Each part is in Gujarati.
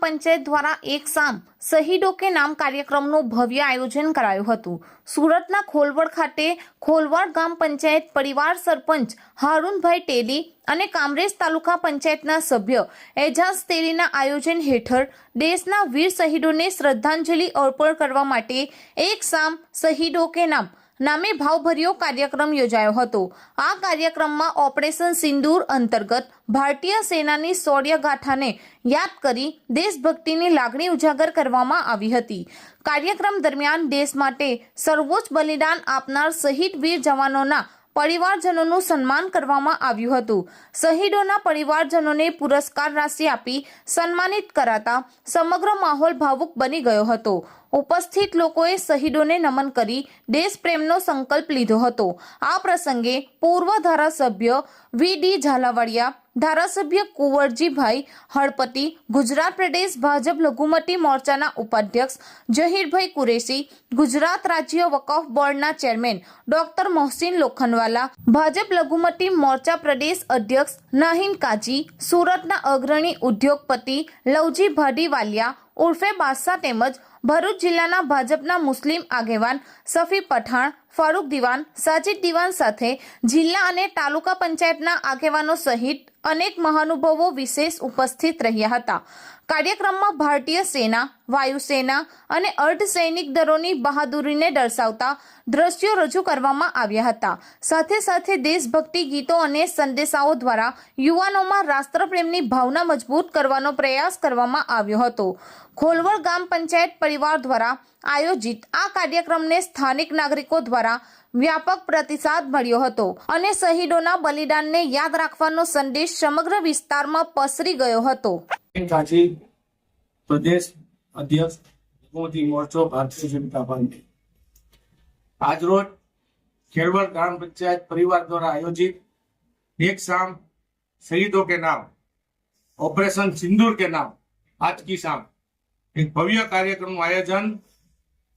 पंचायत द्वारा एक शाम शहीदों के नाम कार्यक्रमનું ભવ્ય આયોજન કરાયું હતું। સુરતના ખોલવડ ખાતે ખોલવડ ગામ પંચાયત પરિવાર સરપંચ હારૂનભાઈ ટેલી અને કામરેજ તાલુકા પંચાયતના સભ્ય એજાઝ તેલીના આયોજન હેઠળ દેશના વીર શહીદોને શ્રદ્ધાંજલિ અર્પણ કરવા માટે એક શામ શહીદો કે નામે ભાવભર્યો કાર્યક્રમ યોજાયો હતો। આ કાર્યક્રમમાં ઓપરેશન સિંદૂર અંતર્ગત ભારતીય સેનાની શૌર્ય ગાથાને યાદ કરી દેશભક્તિની લાગણી ઉજાગર કરવામાં આવી હતી। કાર્યક્રમ દરમિયાન દેશ માટે સર્વોચ્ચ બલિદાન આપનાર શહીદ વીર જવાનોના પરિવારજનોનું સન્માન કરવામાં આવ્યું હતું। શહીદોના પરિવારજનોને પુરસ્કાર રાશિ આપી સન્માનિત કરાતા સમગ્ર માહોલ ભાવુક બની ગયો હતો। ઉપસ્થિત લોકોએ શહીદોને નમન કરી દેશપ્રેમનો સંકલ્પ લીધો હતો। આ પ્રસંગે પૂર્વ ધારાસભ્ય વી.ડી. ઝાલાવાડિયા, ધારાસભ્ય કુંવરજીભાઈ હળપતિ, ગુજરાત પ્રદેશ ભાજપ લઘુમતી મોરચાના ઉપાધ્યક્ષ જહીરભાઈ કુરેશી, ગુજરાત રાજ્ય વકફ બોર્ડના ચેરમેન ડોક્ટર મોહસિન લોખંડવાલા, ભાજપ લઘુમતી મોરચા પ્રદેશ અધ્યક્ષ નાહિન કાજી, સુરતના અગ્રણી ઉદ્યોગપતિ લવજી ભાડીવાલિયા ઉર્ફે બાદશાહ તેમજ ભરૂચ જિલ્લાના ભાજપના મુસ્લિમ આગેવાન સફી પઠાણ, ફારૂક દિવાન, સાજિદ દિવાન સાથે જિલ્લા અને તાલુકા પંચાયતના આગેવાનો સહિત અનેક મહાનુભાવો વિશેષ ઉપસ્થિત રહ્યા હતા। કાર્યક્રમમાં ભારતીય સેના, વાયુસેના અને અર્ધસૈનિક દળોની બહાદુરીને દર્શાવતા દ્રશ્યો રજૂ કરવામાં આવ્યા હતા। સાથે સાથે દેશભક્તિ ગીતો અને સંદેશાઓ દ્વારા યુવાનોમાં રાષ્ટ્રપ્રેમની ભાવના મજબૂત કરવાનો પ્રયાસ કરવામાં આવ્યો હતો। ખોલવડ ગામ પંચાયત પરિવાર દ્વારા આયોજિત આ કાર્યક્રમને સ્થાનિક નાગરિકો દ્વારા વ્યાપક પ્રતિસાદ મળ્યો હતો અને શહીદોના બલિદાનને યાદ રાખવાનો સંદેશ સમગ્ર વિસ્તારમાં પસરી ગયો હતો। પ્રદેશ અધ્યક્ષ લઘુમતી મોરચો ભારતીય જનતા પાર્ટી આજરોજ ખેરવડ ગ્રામ પંચાયત પરિવાર દ્વારા આયોજિત એક शाम शहीदों के नाम ऑपरेशन सिंदूर के नाम आज की शाम एक भव्य कार्यक्रम आयोजन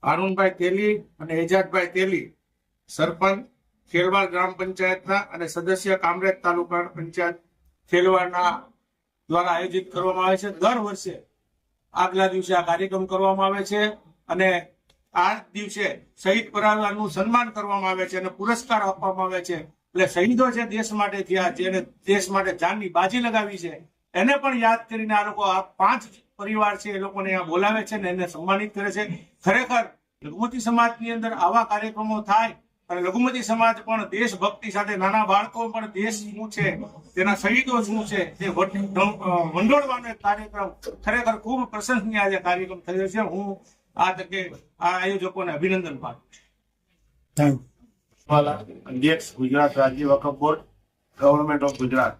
हारूनभाई तेली અને એજાજભાઈ તેલી સરપંચ ખેરવાડ ગ્રામ પંચાયતના અને સદસ્ય કામરેજ તાલુકા પંચાયત ખેરવાડના દ્વારા આયોજિત કરવામાં આવે છે। દર વર્ષે આગલા દિવસે આ કાર્યક્રમ કરવામાં આવે છે અને આ દિવસે શહીદ પરિવારનું સન્માન કરવામાં આવે છે અને પુરસ્કાર આપવામાં આવે છે। એટલે શહીદો છે દેશ માટે થયા, જેને દેશ માટે જાનની બાજી લગાવી છે, એને પણ યાદ કરીને આ લોકો આ 5 પરિવાર છે એ લોકોને અહીંયા બોલાવે છે અને એને સન્માનિત કરે છે। ખરેખર લઘુમતી સમાજની અંદર આવા કાર્યક્રમો થાય અને લઘુમતી સમાજ પણ દેશભક્તિ સાથે નાના બાળકો પણ દેશ શું છે, તેના શહીદો શું છે તે વંડોળવાનો એક કાર્યક્રમ ખરેખર ખૂબ પ્રશંસનીય આજે કાર્યક્રમ થયો છે। હું આ તકે આ આયોજકોને અભિનંદન પાઠવું છું। અધ્યક્ષ ગુજરાત રાજ્ય વકફ બોર્ડ ગવર્મેન્ટ ઓફ ગુજરાત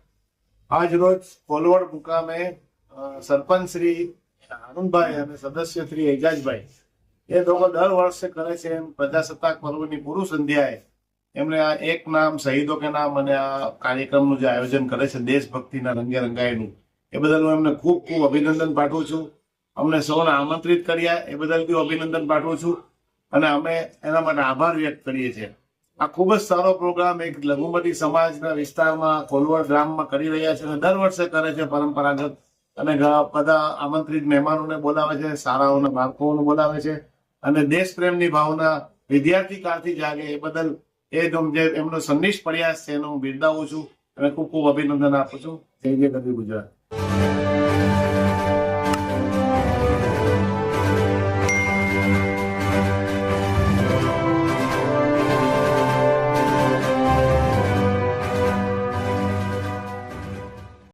આજ રોજ કોલવડ મુકામે સરપંચ શ્રી હારૂનભાઈ અને સદસ્ય શ્રી એજાજભાઈ એ લોકો દર વર્ષે કરે છે એમ પ્રજાસત્તાક પર્વની પૂર્વ સંધ્યાએ એમણે આ એક નામ શહીદો કે નામ અને આ કાર્યક્રમનું જે આયોજન કરે છે દેશભક્તિના રંગે રંગાયેલું, એ બદલ હું એમને ખૂબ ખૂબ અભિનંદન પાઠવું છું। અમને સૌને આમંત્રિત કર્યા એ બદલ બી અભિનંદન પાઠવું છું અને અમે એના માટે આભાર વ્યક્ત કરીએ છીએ। આ ખૂબ જ સારો પ્રોગ્રામ એક લઘુમતી સમાજના વિસ્તારમાં કોલવડ ગ્રામમાં કરી રહ્યા છે અને દર વર્ષે કરે છે પરંપરાગત અને બધા આમંત્રિત મહેમાનોને બોલાવે છે, શાળાઓના બાળકોને બોલાવે છે અને દેશ પ્રેમની ભાવના વિદ્યાર્થી કાળથી જાગે એ બદલ એ જે એમનો સંનિષ્ઠ પ્રયાસ છે એનો હું બિરદાવું છું અને ખૂબ ખૂબ અભિનંદન આપું છું। જય જય ગરવી ગુજરાત।